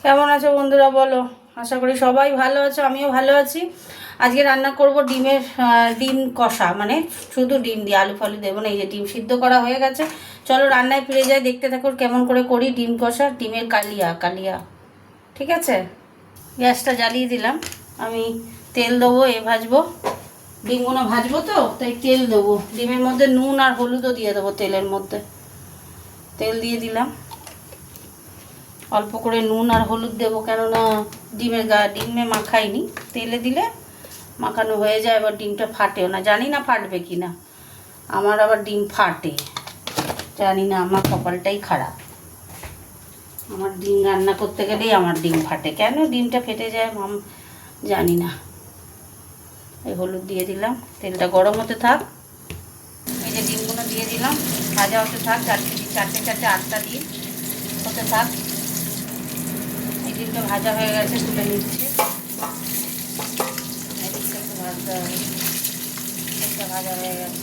কেমন আছো বন্ধুরা বলো? আশা করি সবাই ভালো আছো, আমিও ভালো আছি। আজকে রান্না করব ডিম কষা, মানে শুধু ডিম দিয়ে, আলু ফালু দেবো না। এই যে ডিম সিদ্ধ করা হয়ে গেছে, চলো রান্নায় ফিরে যাই, দেখতে থাকো কেমন করে করি ডিম কষা, ডিমের কালিয়া কালিয়া। ঠিক আছে, গ্যাসটা জ্বালিয়ে দিলাম। আমি তেল দেবো, ভাজবো ডিমগুলো, ভাজবো তো তাই তেল দেবো। ডিমের মধ্যে নুন আর হলুদও দিয়ে দেবো তেলের মধ্যে। তেল দিয়ে দিলাম, অল্প করে নুন আর হলুদ দেবো, কেননা ডিমে মাখাইনি। তেলে দিলে মাখানো হয়ে যায়, আবার ডিমটা ফাটেও না। জানি না ফাটবে কি না, আমার আবার ডিম ফাটে। জানি না, আমার কপালটাই খারাপ। আমার ডিম রান্না করতে গেলেই আমার ডিম ফাটে। কেন ডিমটা ফেটে যায় জানি না। এই হলুদ দিয়ে দিলাম, তেলটা গরম হতে থাক। এই যে ডিমগুলো দিয়ে দিলাম, ভাজা হতে থাক। চারটে আটটা দিয়ে হতে থাক। এই ডিমটা ভাজা হয়ে গেছে, তুলে নিচ্ছি। এদিকটা একটু ভাজতে হবে। ডিমটা ভাজা হয়ে গেছে,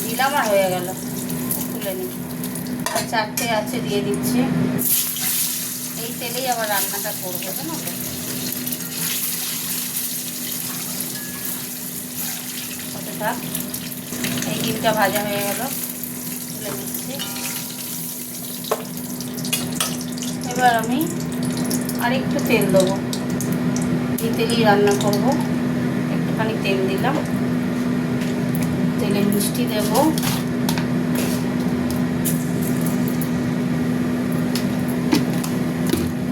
দিলাম আর হয়ে গেল, তুলে নিই। আর চারটে আছে, দিয়ে দিচ্ছি। এই তেলেই আবার রান্নাটা করবো, জানো তো। হতে থাক। এই ডিমটা ভাজা হয়ে গেল, তুলে নিচ্ছি। এবার আমি আরেকটু তেল দেবো, এই তেলেই রান্না করব। একটুখানি তেল দিলাম, তেলে মিষ্টি দেব,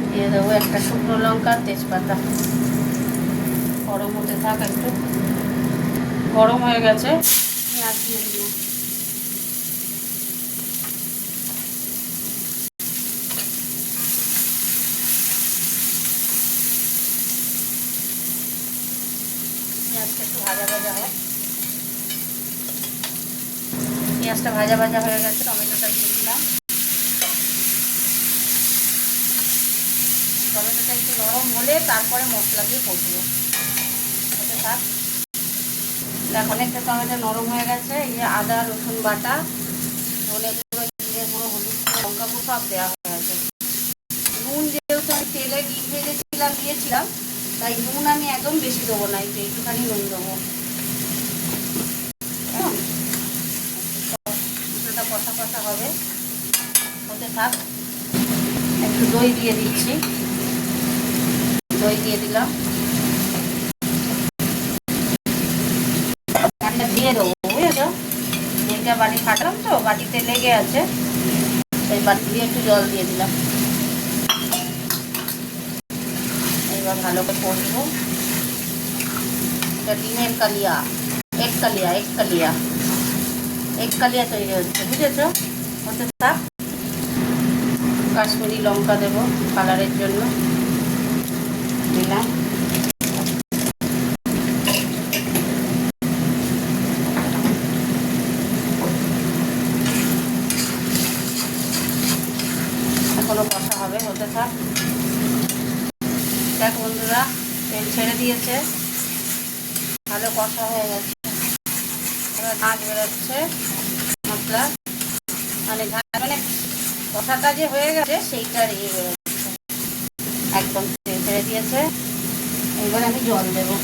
দিয়ে দেবো একটা শুকনো লঙ্কা, তেজপাতা। গরম হতে থাক, একটু গরম হয়ে গেছে, পেঁয়াজ দিয়ে দিলাম। পেঁয়াজটা একটু ভাজা ভাজা হয়। পেঁয়াজটা ভাজা ভাজা হয়ে গেছে, টমেটোটা দিয়ে দিলাম। টমেটোটা একটু নরম হলে তারপরে মশলা দিয়ে কষবো। ওটা থাক। দেখো অনেকটা টমেটো নরম হয়ে গেছে। এই যে আদা রসুন বাটা, ধনে গুঁড়ো, জিরে গুঁড়ো, হলুদ গুঁড়ো, লঙ্কা গুঁড়ো সব দেওয়া হয়ে গেছে। নুন যেহেতু আমি তেলে ডিম দিয়েছিলাম, তাই নুন আমি একদম বেশি দেবো না, একটুখানি নুন দেবো। মশলাটা কষা কষা হবে, হতে থাক। একটু দই দিয়ে দিচ্ছি, দই দিয়ে দিলাম। পানিটা দিয়ে দেবো, বুঝেছো। দইটা বাটি ফাটলাম তো, বাটিতে লেগে আছে, তাই বাটি দিয়ে একটু জল দিয়ে দিলাম। এবার ভালো করে কষবো। এটা ডিমের কালিয়া, এক কালিয়া তৈরি হচ্ছে, বুঝেছো। হতে থাক। কাশ্মীরি লঙ্কা দেবো কালারের জন্য, দিলাম। এখনো কষা হবে, হতে থাক। দেখ বন্ধুরা, তেল ছেড়ে দিয়েছে, ভালো কষা হয়ে গেছে। এবার ঝাঁঝ বেরোচ্ছে মশলা, মানে কষাটা যে হয়ে গেছে সেইটার বেরোচ্ছে, একদম তেল ছেড়ে দিয়েছে। এবার আমি জল দেবো।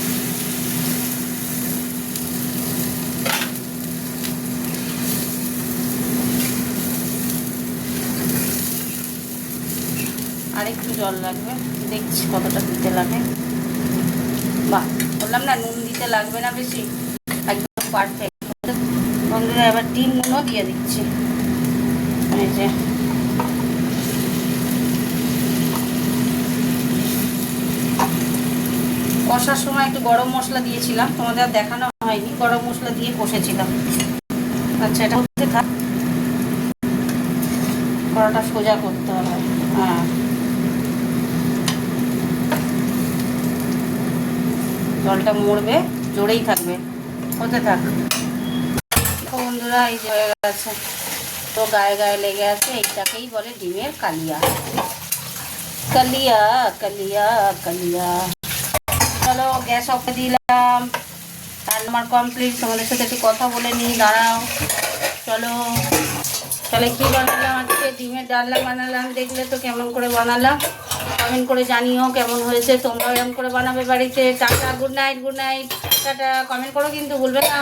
আর একটু জল লাগবে, দেখছি কতটা দিতে লাগে। বাহ, বললাম না নুন দিতে লাগবে না বেশি, একদম পারফেক্ট। বন্ধুরা এবার ডিমগুলো দিয়ে দিচ্ছি। এই যে কষার সময় একটু গরম মশলা দিয়েছিলাম, তোমাদের আর দেখানো হয়নি। গরম মশলা দিয়ে কষেছিলাম। আচ্ছা, এটা হতে থাক। কড়াটা সোজা করতে হবে। হ্যাঁ, জলটা মরবে, জোরেই থাকবে, হতে থাক। বন্ধুরা এই যে হয়ে গেছে, তো গায়ে গায়ে লেগে আছে। এইটাকেই বলে ডিমের কালিয়া কালিয়া কালিয়া কালিয়া। চলো গ্যাস অফ দিলাম, রান্না কমপ্লিট। তোমাদের সাথে একটু কথা বলে নিই, দাঁড়াও। চলো তাহলে কী বানালাম আজকে? ডিমের ডালনা বানালাম। দেখলে তো কেমন করে বানালাম, কমেন্ট করে জানিও কেমন হয়েছে। তোমরাও এরকম করে বানাবে বাড়িতে। Tata, good night, good night, tata. Comment করো কিন্তু ভুলবে না।